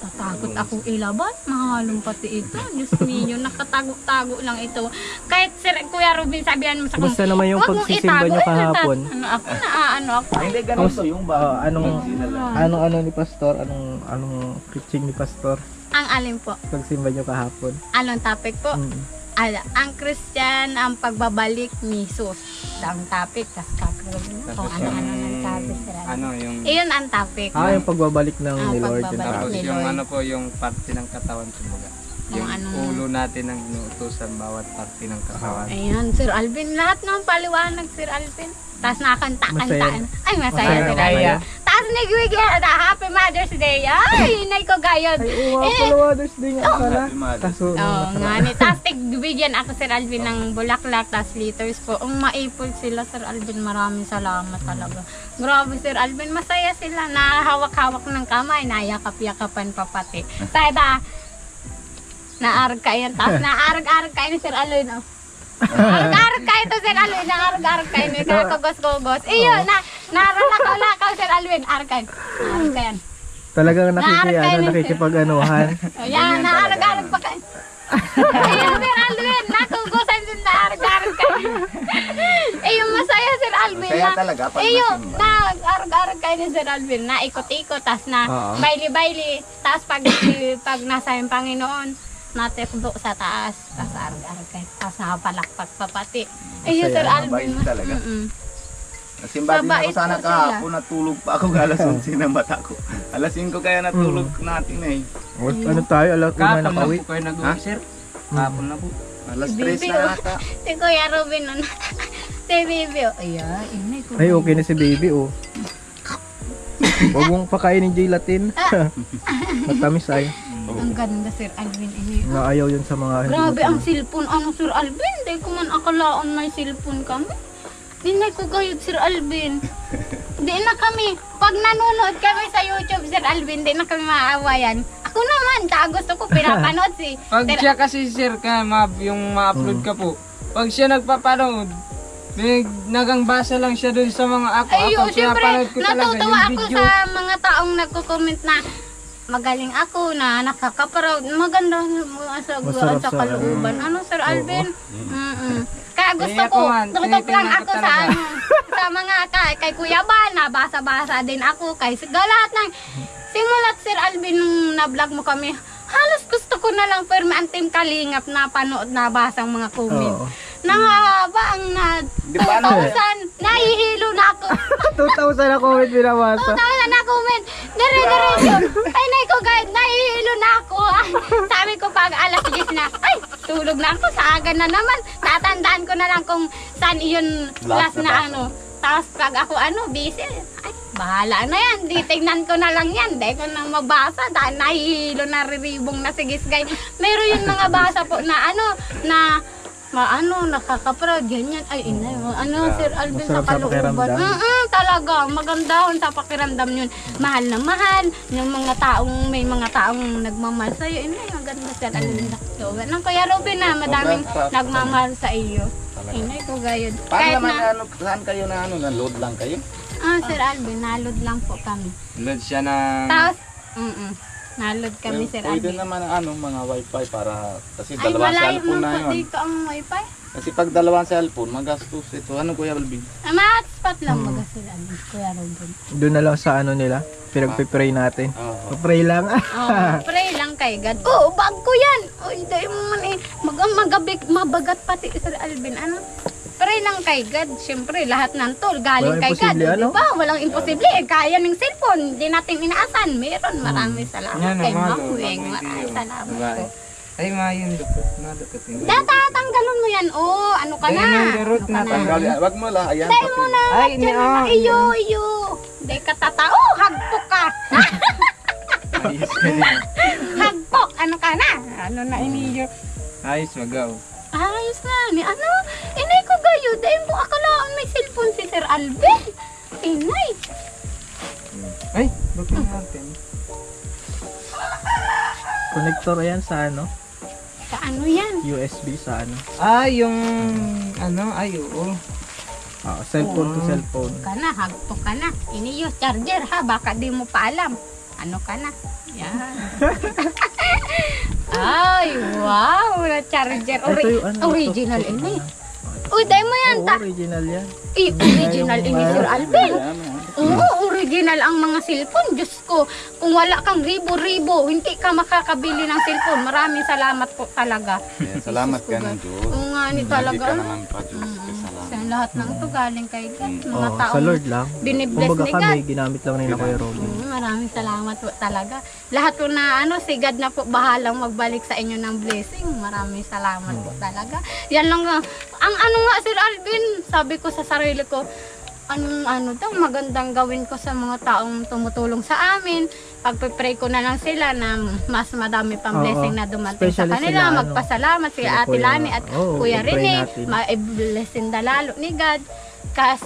Tatakot akong ilaban, mahalong pati ito. Diyos niyo, nakatago-tago lang ito. Kahit Sir Kuya Robin, sabihan mo sa Kumusta naman yung "Huwag mong pagsisimba itago." nyo kahapon? Ano ako? Hindi, ganun to yung Anong ni Pastor? Anong preaching ni Pastor? Ang alin po? Pagsimba nyo kahapon. Anong topic po? Ang Christian, ang pagbabalik ni Jesus. Ang topic, tas kakrobin kung ano-ano ng sabi Sir Alvin. Ano yung... Iyon ang topic. Yung pagbabalik ng Ah, ni Lord. pagbabalik. Tapos ni yung Lord. ano po, yung parte ng katawan kumbaga. Yung ano- ulo natin ang inuutosan bawat parte ng katawan. Ayan, Sir Alvin. Lahat ng paliwanag, Sir Alvin. Tapos nakakanta-kantaan. Ay, masaya Masaya Sir naman Alvin. yan. Tapos nagwigyan na Happy Mother's Day. Ay, inay ko gayod. Ay, oo, Happy Mother's Day nga pala. Happy Mother's Kaso, Oo nga ni. Tapos nagbigyan ako Sir Alvin ng bulaklak, tapos liters po. Maipol sila Sir Alvin. Maraming salamat talaga. Grabe Sir Alvin, masaya sila. Nahawak-hawak ng kamay, nayakap-yakapan pa pati. Sada, naarag kayo. Tapos naarag-arag kayo ni Sir Alvin. Oh. Arag-arag kayo to Sir Alvin. Naarag-arag kayo ni kakagos-gogos. Iyo, naralakaw-lakaw Sir Alvin. Arag kayo. Arag kayo. talagang Naarag kayo ni Sir. nakikipag-anuhan. Ayan, naarag-arag pa kayo. Ayan, Sir Alvin, natugusan din na arag-arag kayo. Yung masaya, Sir Alvin. Masaya talaga pag Yung, nasimba. arag-arag kayo ni Sir Alvin, na ikot-ikot, tas na Oo. baili-baili, tas pag nasa yung Panginoon, natekdo sa taas, tas arag-arag kayo, tas nakapalakpak pa pati. Ayun, Masaya, Sir Alvin. mabait talaga. Nasimba din Mabait ako sana po sila. kahapon, natulog pa ako alas 11 ng mata ko. Alas 5 kaya natulog natin eh. Ano tayo? Alam ko na Kahapon na nakawit. po kayo nag-uwi sir. Kahapon na po. Alas Si 3 Bibi, na oh. ata. Si Kuya Robin, ano? Si Bibi, oh. Ayan, inay ko. Ay, okay na si baby, oh. Huwag mong pakainin gelatin. Matamis ay. Ang ganda, Sir Alvin. Naayaw yun sa mga hindi Grabe matamis. ang cellphone. Ano, Sir Alvin? Di ko man akalaan may cellphone kami. Di na ko gayod, Sir Alvin. Di na kami. Pag nanonood kami sa YouTube, Sir Alvin, di na kami maaawayan. Ako naman, gusto ko pinapanood si Pag Sir siya kasi sir ka, yung ma-upload ka po. Pag siya nagpapanood, nagangbasa lang siya dun sa mga ako. Ayun, Ako siyempre, pinapanood ko talaga natutuwa yung ako video. sa mga taong nagko-comment na magaling ako na nakaka-proud. Maganda mga saguan Masarap sa sa kalooban. Ano, Sir Alvin? Kaya gusto Kaya ko, ako man, tutok lang tinitingnan ako ko sa, talaga. sa mga kay Kuya Ban, nabasa-basa din ako. Kay lahat ng, simulat Sir Alvin nung na-vlog mo kami, halos gusto ko na lang pero may antim kalingap na panood na basang mga comment. Oo. Nangahaba ang Di ba, ano? 2,000, nahihilo na ako. 2,000 na comment binabasa. Tama na comment. Dire-diretso. Ay, nay ko guys, nahihilo na ako. Sabi ko pag alas 10 na, ay, tulog na ako. Sa aga na naman. Tatandaan ko na lang kung saan yun last Last na na basa. ano. Tapos pag ako busy. Ay, bahala na yan. Titignan ko na lang yan. Dahil ko na mabasa. Dahil nahihilo na riribong na sigisgay. Meron yung mga basa po na nakaka-proud, ganyan. Ay, inay, Sir Alvin, sa Masarap sa kalooban. pakiramdam. Talaga, maganda hon sa pakiramdam yun. Mahal na mahal. Yung may mga taong nagmamahal sa'yo. Inay, maganda Sir Alvin. So, ng Kuya Robin na, madaming nagmamahal sa iyo. Inay ko gayod. Paano naman, saan kayo na load lang kayo? Sir Alvin, nalod lang po kami. Load siya ng... Tapos, nalod kami Sir Pwede Alvin. naman mga wifi para, kasi Ay, dalawang malayo cellphone na man po yun. dito ang wifi. Kasi pag dalawang cellphone, magastos ito. Ano Kuya Alvin? Ma-hotspot lang baga Sir Alvin, Kuya Robin. Doon na lang sa ano nila. Pinagpipray natin. Oo. Pray lang. Pray lang kay God. Bag ko yan. Hindi mo man mabagat pati Sir Alvin. Pray lang kay God. Siyempre, lahat ng tol galing Walang kay God. imposible, ano? Diba? Walang imposible. Kaya ng cellphone. Hindi natin inaasan. Meron. Maraming salamat Yan, kay mga Ma'am lo, Weng. mga Maraming video. salamat Bye. po. Ay, yun. Nadukutin. Tatanggalon mo yan. Ano ka na? Dahil nang garot Ano na ka na? Tanggal, wag mo lang. Ayan, Dahil mo na. Ay, Diyan mo na. Iyo. Hindi ka tatao. Hagpok ka. Hagpok. Ano ka na? Ano na iniyo? Ayos, magaw. Ayos na ni inay ko gayo dahil mo akalaan may cellphone si Sir Alvin. Inay. Ay, bakit natin? Connector yan sa ano? Sa ano yan? USB sa ano? Yung oo. Cellphone to cellphone. Hagpok ka na. Iniyo charger ha, baka di mo pa alam. Ano ka na? Yan. Ay, wow, na charger. Ito yung ano, Original ito. ini. Uy, dahil mo yan. Oo, original yan. Original ini Sir Alvin. Oo, original ang mga cellphone. Diyos ko, kung wala kang ribo-ribo, hindi ka makakabili ng cellphone. Maraming salamat po talaga. salamat ka ng Diyos. Oo nga, ni Hindi talaga. ka naman pa Diyos. Salamat. Sa lahat ng to galing kay God. Mga Oo, taong sa Lord lang. binibless Kumbaga ni kami, God. ginamit lang nila Kuya Robin. Maraming salamat po talaga. Lahat po na si God na po bahalang magbalik sa inyo ng blessing. Maraming salamat po talaga. Yan lang nga. Ang nga Sir Alvin, sabi ko sa sarili ko, daw magandang gawin ko sa mga taong tumutulong sa amin. Pagpe-pray ko na lang sila na mas madami pang Oo. blessing na dumating sa Especially kanila. sila, Magpasalamat sila sila Ate Kuya- Lani at Oo, Kuya i-pray Rene. natin. Ma-blessin lalo ni God.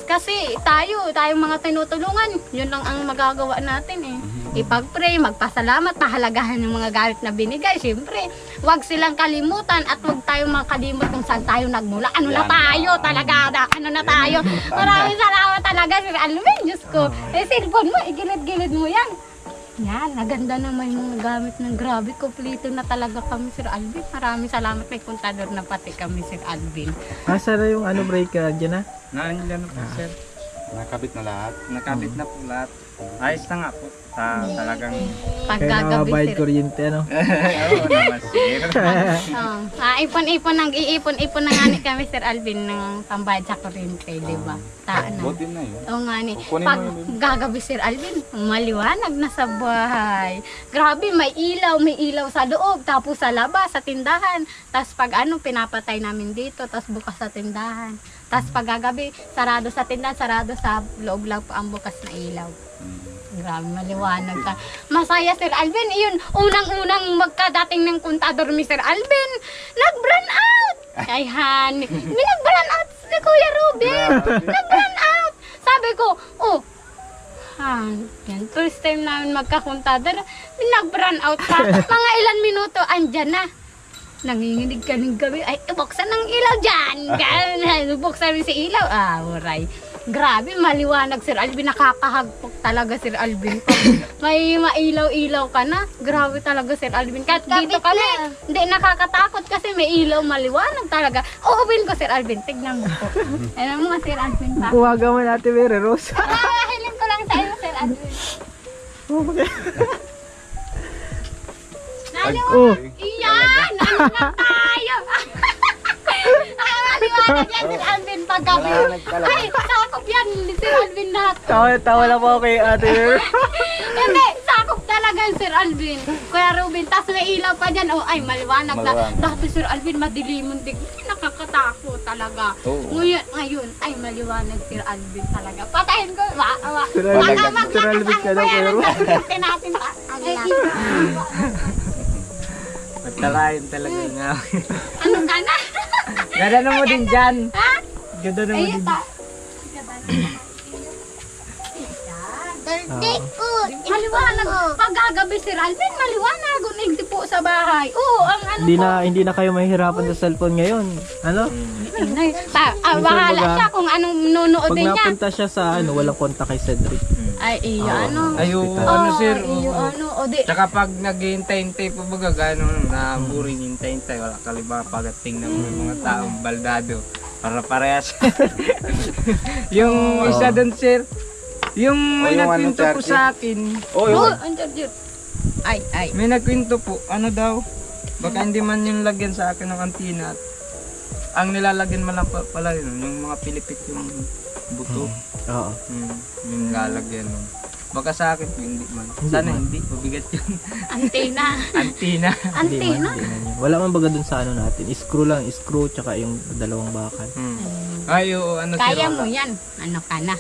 Kasi tayong mga tinutulungan, yun lang ang magagawa natin eh. Ipag-pray, magpasalamat, pahalagahan yung mga gamit na binigay. Siyempre, wag silang kalimutan at wag tayong makalimot kung saan tayo nagmula. Ano na tayo talaga, ano na tayo. Maraming salamat talaga, Sir Alvin. Diyos ko, cellphone mo, igilid-gilid mo yan. Yan, naganda naman yung gamit ng grabe. Kompleto na talaga kami, Sir Alvin. Maraming salamat kay Contador na pati kami, Sir Alvin. Nasa na yung breaker dyan na? Nandiyan na po, sir. Nakabit na lahat. Nakabit na po lahat. Ayos na nga po. Talagang... Kaya Paggagabi, nakabayad Sir. kuryente, ano? Oo naman, sir. Ipon-ipon na nga ni kami, Sir Alvin, ng pambayad sa kuryente, di ba? Taan na. Buti na yun. Oo nga ni. Kukunin Pag mo yun. gagabi, Sir Alvin, maliwanag na sa bahay. Grabe, may ilaw sa loob, tapos sa labas, sa tindahan. Tapos pag pinapatay namin dito, tapos bukas sa tindahan. Tapos pag gagabi, sarado sa tindahan, sarado sa loob lang po ang bukas na ilaw. Grabe, maliwanag ka. Masaya, Sir Alvin. Iyon, unang-unang magkadating ng Contador, Mr. Alvin. Nag-brand out! Ay, honey. Nag-brand out si Kuya Ruben. Nag-brand out. Sabi ko, yan, first time namin magka-Contador. Nag-brand out pa. Mga ilan minuto, andyan na. Nanginginig ka ng gabi. Ay, buksan ng ilaw dyan. Buksan rin si ilaw. Uray. Grabe, maliwanag, Sir Alvin. Nakakahagpok talaga, Sir Alvin. May mailaw-ilaw ka na. Grabe talaga, Sir Alvin. Kahit dito kami, hindi nakakatakot kasi may ilaw, maliwanag talaga. Open ko, Sir Alvin. Tignan mo po. Alam mo, Sir Alvin pa. Kuwaga mo natin, Mary Rose. Hilin ko lang sa iyo, Sir Alvin. Naliwanag. Iyan! Ano na tayo? Naliwanag yan, Sir Alvin, paggabi. Ay, sakop yan, Sir Alvin lahat. Tawa lang po kay ate Mary. Hindi, sakop talaga yung Sir Alvin. Kuya Ruben, tapos may ilaw pa dyan. Ay, maliwanag na. Maliwanag. Dati Sir Alvin, madilimon din. Nakakatakot. tako talaga. Oo. Ngayon, ay maliwanag Sir Alvin talaga. Patayin ko. Sir Alvin ka daw, pero natin pa. Matalain talaga nga. Ano ka na? Ganda mo din dyan. Ha? Ganda mo din. Birthday ko. Maliwanag. Pag gagabi Sir Alvin, maliwanag. Hindi po sa bahay. Oo, ang ano hindi na kayo mahihirapan sa cellphone ngayon. Ano? bahala baga, siya kung anong Pag nunoodin niya. napunta siya sa walang kontak kay Cedric. Ay, iyo, ano. Ayo, Hospital. ano sir. Iyo, oo. ano. O di, Tsaka pag naghihintay-hintay pa baga, gano'n na buring hintay-hintay, wala kaliba pagating ng mga taong baldado. Para parehas. Yung isa doon sir, yung may yung nagkwento ano, po Charlie? sa akin, Oh, oh, yun. ang charger. Ay. may nagkwento po, ano daw, baka hindi man yung lagyan sa akin ng antina. Ang nilalagyan man lang pala yun, yung mga pilipit yung buto. Oo. Yung lalagyan. Baka sa akin, hindi man. Sana hindi, mabigat yun. Antena. Antina. Antena? Hindi man yun. Wala man baga dun sa ano natin. Screw tsaka yung dalawang bakal. Ay, oo, ano Kaya sir, mo yan. Ano ka na?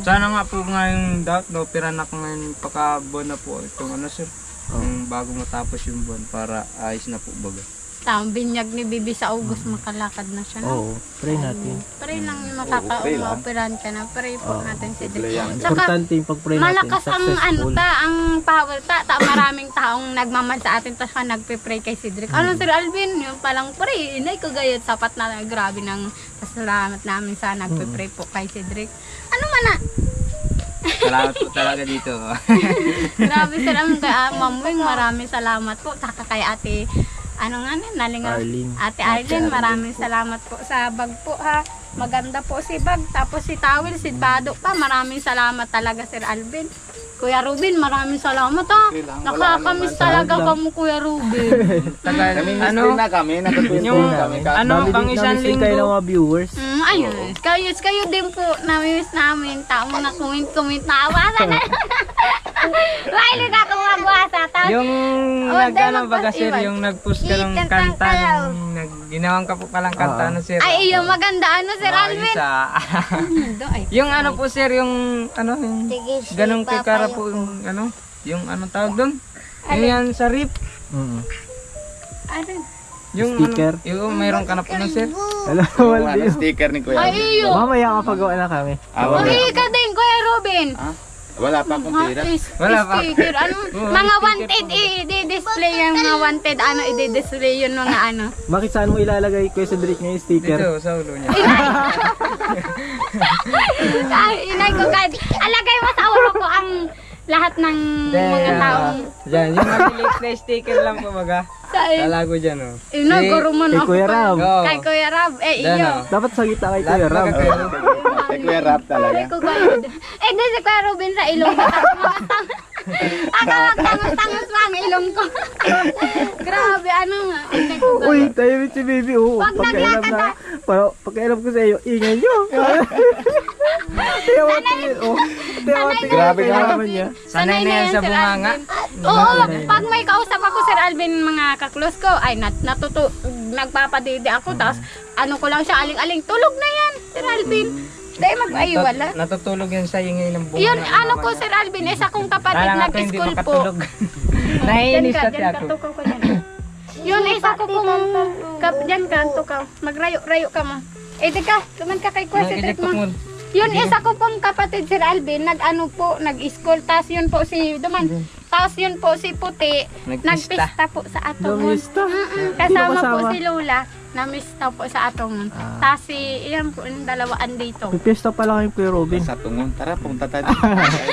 sana nga po ngayon dapat no, piranak ngayon pagkabuwan na po itong ano sir. Yung bago matapos yung buwan para ayos na po baga. Ang binyag ni Bibi sa August, makalakad na siya. No? Oo. Pray natin. Pray lang yung pray lang. makaka-operan ka na. Pray po natin si Dre. yan. Saka, Importante yung pag-pray natin. malakas ang ano Successful. ang power maraming taong nagmamahal sa atin tapos nagpe-pray kay Cedric. Ano Sir Alvin, yung palang pray, inay ko gayat sapat na grabe ng pasalamat namin sa nagpe-pray po kay Cedric. Ano man na? Salamat po talaga dito. Grabe Sir Alvin, Ma'am Wing, maraming salamat po. Saka kay ate nalingaw. Arlene. Ate Arlene, maraming salamat po sa bag po ha. Maganda po si bag. Tapos si towel, si Bado pa. Maraming salamat talaga Sir Alvin. Kuya Ruben, maraming salamat ha. Okay lang, wala Nakakamiss naman. talaga Salamat kamo Kuya Ruben. Tagal, Kami ano, din na kami, nagkwento Yung- kami. ano, pang isang Namiss din kayo linggo. ng mga viewers. Ayun, kayo din po. Namimiss namin. Tao mo na comment na awasa na. Wala ka kung magwasa. yung Oh, nagano dahil baga sir, magpasiwan. yung nag-post ka ng kanta, ginawang ka po palang kanta ano sir. Ay, iyo, maganda ano Sir Mga Alvin. isa. Ay, Yung ano po sir, yung ano, yung Sige, si ganong Papa kikara yung- po yung ano, yung anong tawag doon? Yung yan sa rip. ano? Yung Sticker? Ano, yung mayroon ka na po nun sir. Alam mo, Yung ano, sticker ni Kuya. Ay, iyo. mamaya kapagawa na kami. Wala. Uy, ka din, Kuya Ruben. Wala pa akong pira. Wala pa. Sticker, ano? Oo, Mga sticker wanted, i-display yung mga wanted, ano, i-display yun mga ano. Bakit saan mo ilalagay Kuya Cedric ngayon yung sticker? Dito sa ulo niya. Ay, inay ko, God. Alagay mo sa ulo ko ang lahat ng mga taong Diyan, yung maliit na sticker lang po baga. sa Lalago dyan oh. guro mo Kay na Kuya Ram. Oo. Kay Kuya Rab. Diyan, Iyo. oh. Dapat sa gitna kay Kuya Ram. Kay Kuya Rap talaga. Ay, ko gayud. Di si Kuya Ruben sa ilong ko. Tangos pa ang ilong ko. Grabe, ano nga. Inay ko gayud. Uy, tayo with si baby. Oh, Wag pakialam naglakad, na. Pakialam ko sa iyo, ingay nyo. Tiyawatin. Oh, tiyawatin. Grabe ka. Kailangan niya. Sanay na yan sa Sir bunganga. Alvin. Oo, pag may kausap ako Sir Alvin, mga kaklos ko, ay nagpapadede ako, tapos ano ko lang siya, aling-aling, tulog na yan, Sir Alvin. Dahil mag-aiwala. Natutulog yan sa ingay ng bunganga. Yun, ano ko Sir Alvin, isa kong kapatid Kala nga ko hindi nag-school po. makatulog. Naiinis Diyan na ka, ako. tukaw ko dyan. Yun, isa ko pong, dyan ka, tukaw. Magrayo-rayo ka mo. Di ka, tuman ka kay Kuya Cedric mo. Yun, isa ko pong kapatid Sir Alvin, nag-school, tas yun po si si Puti, Nagpista. nagpista po sa Atongon. Namista? Kasama Sino po kasama? si Lola, namista po sa Atongon. Tas iyan po, yung dalawaan dito. May piyesta pala kayo Kuya Robin. Sa tungon. Tara, punta tayo.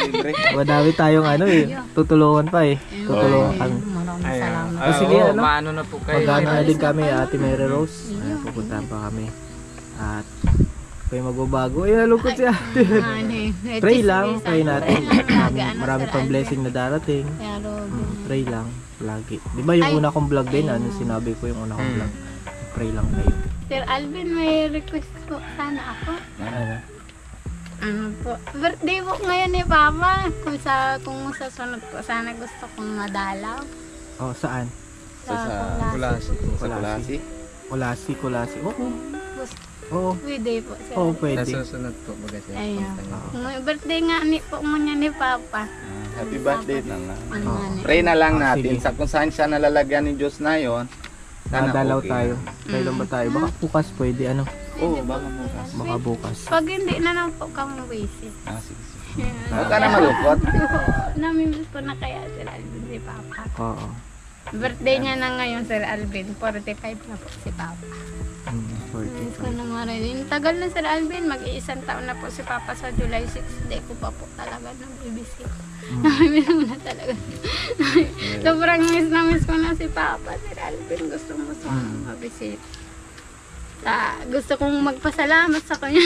Libre. Madami tayong ano tutulungan pa tutulungan kami. Maraming Ayun. salamat. Ah, sige, ano? Maano na po kayo. Magano na din kami, Ate Mary Rose. Pupuntahan pa kami. At kayo magbabago. Ay, nalungkot si Ate. Pray lang, pray natin. Marami pang blessing na darating. Pray lang, lagi. Di ba yung una kong vlog din, ano sinabi ko yung una kong vlog. Pray lang kayo. Sir Alvin, may request po sana ako. Ano? Ano po? Birthday po ngayon ni Papa. Kung sa sunod po, sana gusto kong madalaw. Oh, saan? Sa Sa Kulasi. Kulasi. Kulasi. Oo. Gusto, Oo. pwede po, sir. Oo, pwede. Nasusunod po baga siya. Ayun. May birthday nga ni po mo niya ni Papa. Happy birthday na nga. Ano nga ni? Pray na lang Ah, natin sige. sa kung saan siya nalalagyan ni Diyos na yon. Nadalaw tayo. Kailan ba tayo? Baka bukas pwede, ano? Oo, baka bukas. Baka bukas. Pag hindi na lang po kami visit. Sige. Huwag ka na malungkot. Namimiss ko na kaya Sir Alvin si Papa. Oo. Birthday niya na ngayon, Sir Alvin. 45 na po si Papa. Miss ko na nga rin. Tagal na, Sir Alvin. Mag-iisang taon na po si Papa sa July 6. Hindi ko pa po talaga nag-visit. Namimiss ko na talaga. Sobrang miss ko na si Papa, Sir Alvin. Gusto mo sa mag-visit. Gusto kong magpasalamat sa kanya.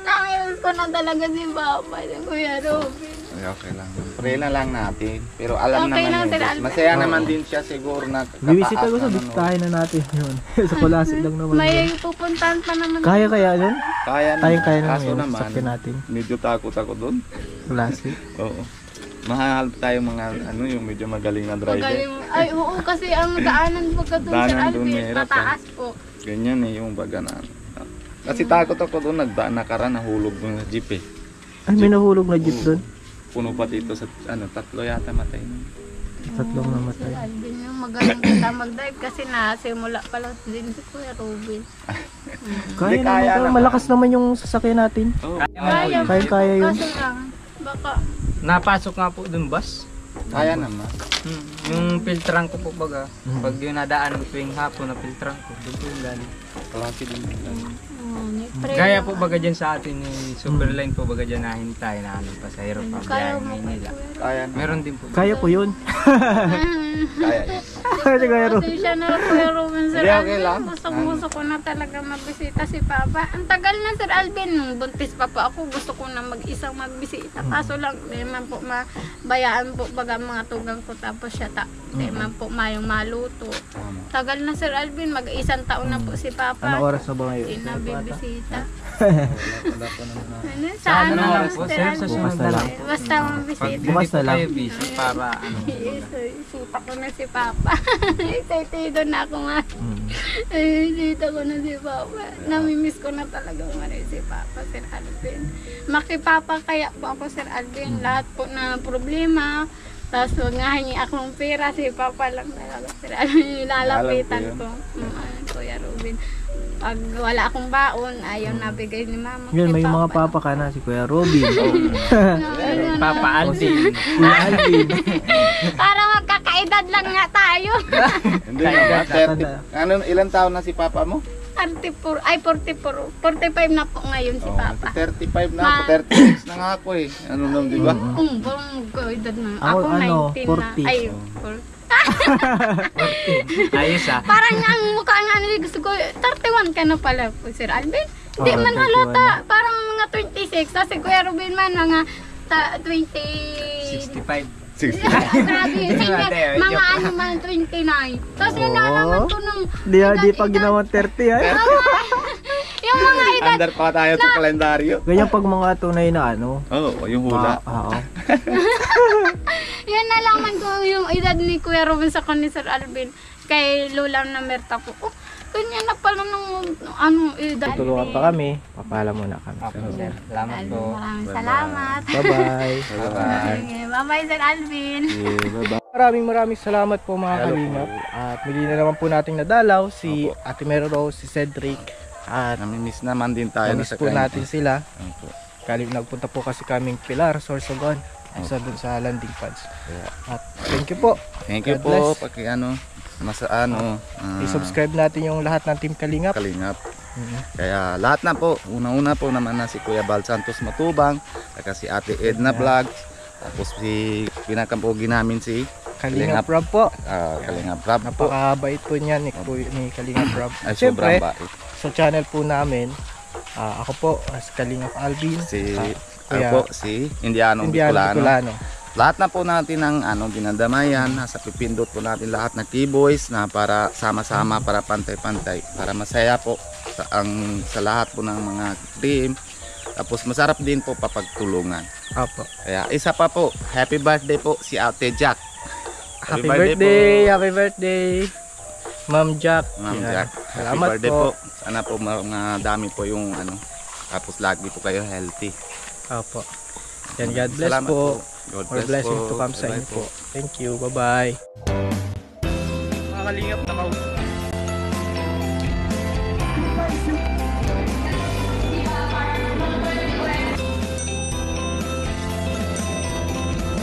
Namimiss ko na talaga si Papa, si Kuya Robin. Okay lang. Pray na lang natin. Pero alam Okay lang, naman Sir yun. Alvin. Masaya naman din siya siguro na Bibisita ko sa ano, bisitahin na natin yun. Sa Kulasi lang naman. May yun. pupuntahan pa naman. Kaya nun? Kaya Kaya naman Kaso yun. naman, Sakyan natin. medyo takot ako doon. Kulasi. Oo. Mahal tayo mga yung medyo magaling na driver. Magaling. Ay, oo, kasi ang daanan po ka doon, Sir Daanan doon, Alvin. mahirap, Mataas po. Ganyan yung baga na. Kasi takot ako doon, nagdaan na karan, nahulog doon sa jeep eh. Ay, may nahulog na jeep doon. Puno pa dito sa, tatlo yata matay. Tatlong Sir namatay. Alvin yung magaling kita mag-dive kasi nasimula pa lang din si Kuya Robin. Kaya kaya naman. naman. Malakas naman yung sasakyan natin. Oo. Kaya yun. Kaso lang, baka Napasok nga po dun bus. Kaya naman. Yung filtran ko po baga. Pag yung nadaan tuwing hapon na filtran ko, doon po yung galing. Kalaki din. pray Gaya lang. po baga dyan sa atin yung Superline po baga dyan nahintay na anong pasahero pa Kaya biyahe mo Maynila. Kaya naman. Meron din po. Kaya ko yun. Kaya yun. Kasi kaya ro. Kasi siya na Kuya Robin, Sir Hindi, okay Alvin. lang. Gusto ko na talaga magbisita si Papa. Ang tagal na, Sir Alvin. Nung buntis pa po ako, gusto ko na mag-isang magbisita. Kaso lang, di man po mabayaan po baga mga tugang ko. Tapos siya, di man po mayong maluto. Tagal na, Sir Alvin. Mag-isang taon na po si Papa. Ano oras na ba ngayon? Hindi na bibisita. Wala pa naman na. Ano, Sa sa ano ano, na lang Sir po, sir, sa Alvin? sunod na lang. Basta Pag mabisita. hindi Bukas po na lang. kayo busy para ano. Isita ko na si Papa. Excited na ako nga. Isita ko na si Papa. Namimiss ko na talaga marin si Papa, Sir Alvin. Makipapa kaya po ako, Sir Alvin. Lahat po na problema. Tapos huwag nga hingi akong pera, si Papa lang talaga, Sir Alvin. Lalapitan ko. Kuya Robin. Pag wala akong baon, ayaw nabigay ni Mama. Yun, kay may mga papa ka na. Si Kuya Robin. Ayun, Papa Alvin. Kuya Alvin. para magkakaedad lang nga tayo. Hindi naman. 30. Ano, ilang taon na si papa mo? 44, ay 44, 45 na po ngayon si Papa. 35 na ako. 36 na nga ako eh. Ano naman, di ba? Parang magkaedad na. Ako, Ako, ano, 19 na. 40. Ay, 40. Ayos ah. Parang ang mukha nga nila gusto ko, 31 ka na pala po, Sir Alvin. Hindi Oo, man 31 halata, parang mga 26. Kasi Kuya Ruben man, mga 20... 65. 60. Grabe, senior, mga ano man, 29. Tapos yun nalaman ko nung... Di pa ginawang 30 ay. Yung mga edad, Under pa tayo sa kalendaryo. Ganyan pag mga tunay na ano. Oo, yung hula. Oo. yun nalaman ko yung edad ni Kuya Ruben sa ni Sir Alvin. Kay Lola na Merta po. Oh, ganyan na pala nung ano, edad. Tutulungan pa kami. Papaalam muna kami. Opo, sir. Salamat po. Maraming salamat. Bye-bye. Bye-bye. Bye-bye, Sir Alvin. Maraming salamat po mga kalingap. At muli na naman po nating nadalaw si Ate Mero Rose, si Cedric. At Namimiss naman din tayo. namiss po natin sila. Opo. Nagpunta po kasi kaming Pilar, Sorsogon. Isa dun sa landing pads. At thank you po. Thank you God po. bless. Paki I-subscribe natin yung lahat ng Team Kalingap. Kalingap. Kaya lahat na po. Una-una po naman na si Kuya Bal Santos Matubang. Saka si Ate Edna Vlogs. Tapos si pinakampogi namin si Kalingap Rob po. Kalingap Rob po. Napakabait po niyan ni Kalingap Rob. Ay, Siyempre, sobrang bait. sa channel po namin, ako po, si Kalingap Alvin. Si Kuya ako po, si Indianong Bicolano. Bicolano. Lahat na po natin ng dinadamayan, nasa pipindot po natin lahat ng keyboys na para sama-sama, para pantay-pantay, para masaya po sa lahat po ng mga team. Tapos masarap din po papagtulungan. Apo. Kaya isa pa po, happy birthday po si Ate Jack. Happy birthday! Happy birthday! Ma'am Jack. Ma'am Yan. Jack. Happy Salamat birthday po. po. Sana po mga dami po yung ano. Tapos lagi po kayo healthy. Opo. Yan, God bless Salamat po. God More bless blessing po. to come sa Bye-bye inyo po. Thank you. Bye-bye. Mga kalingap,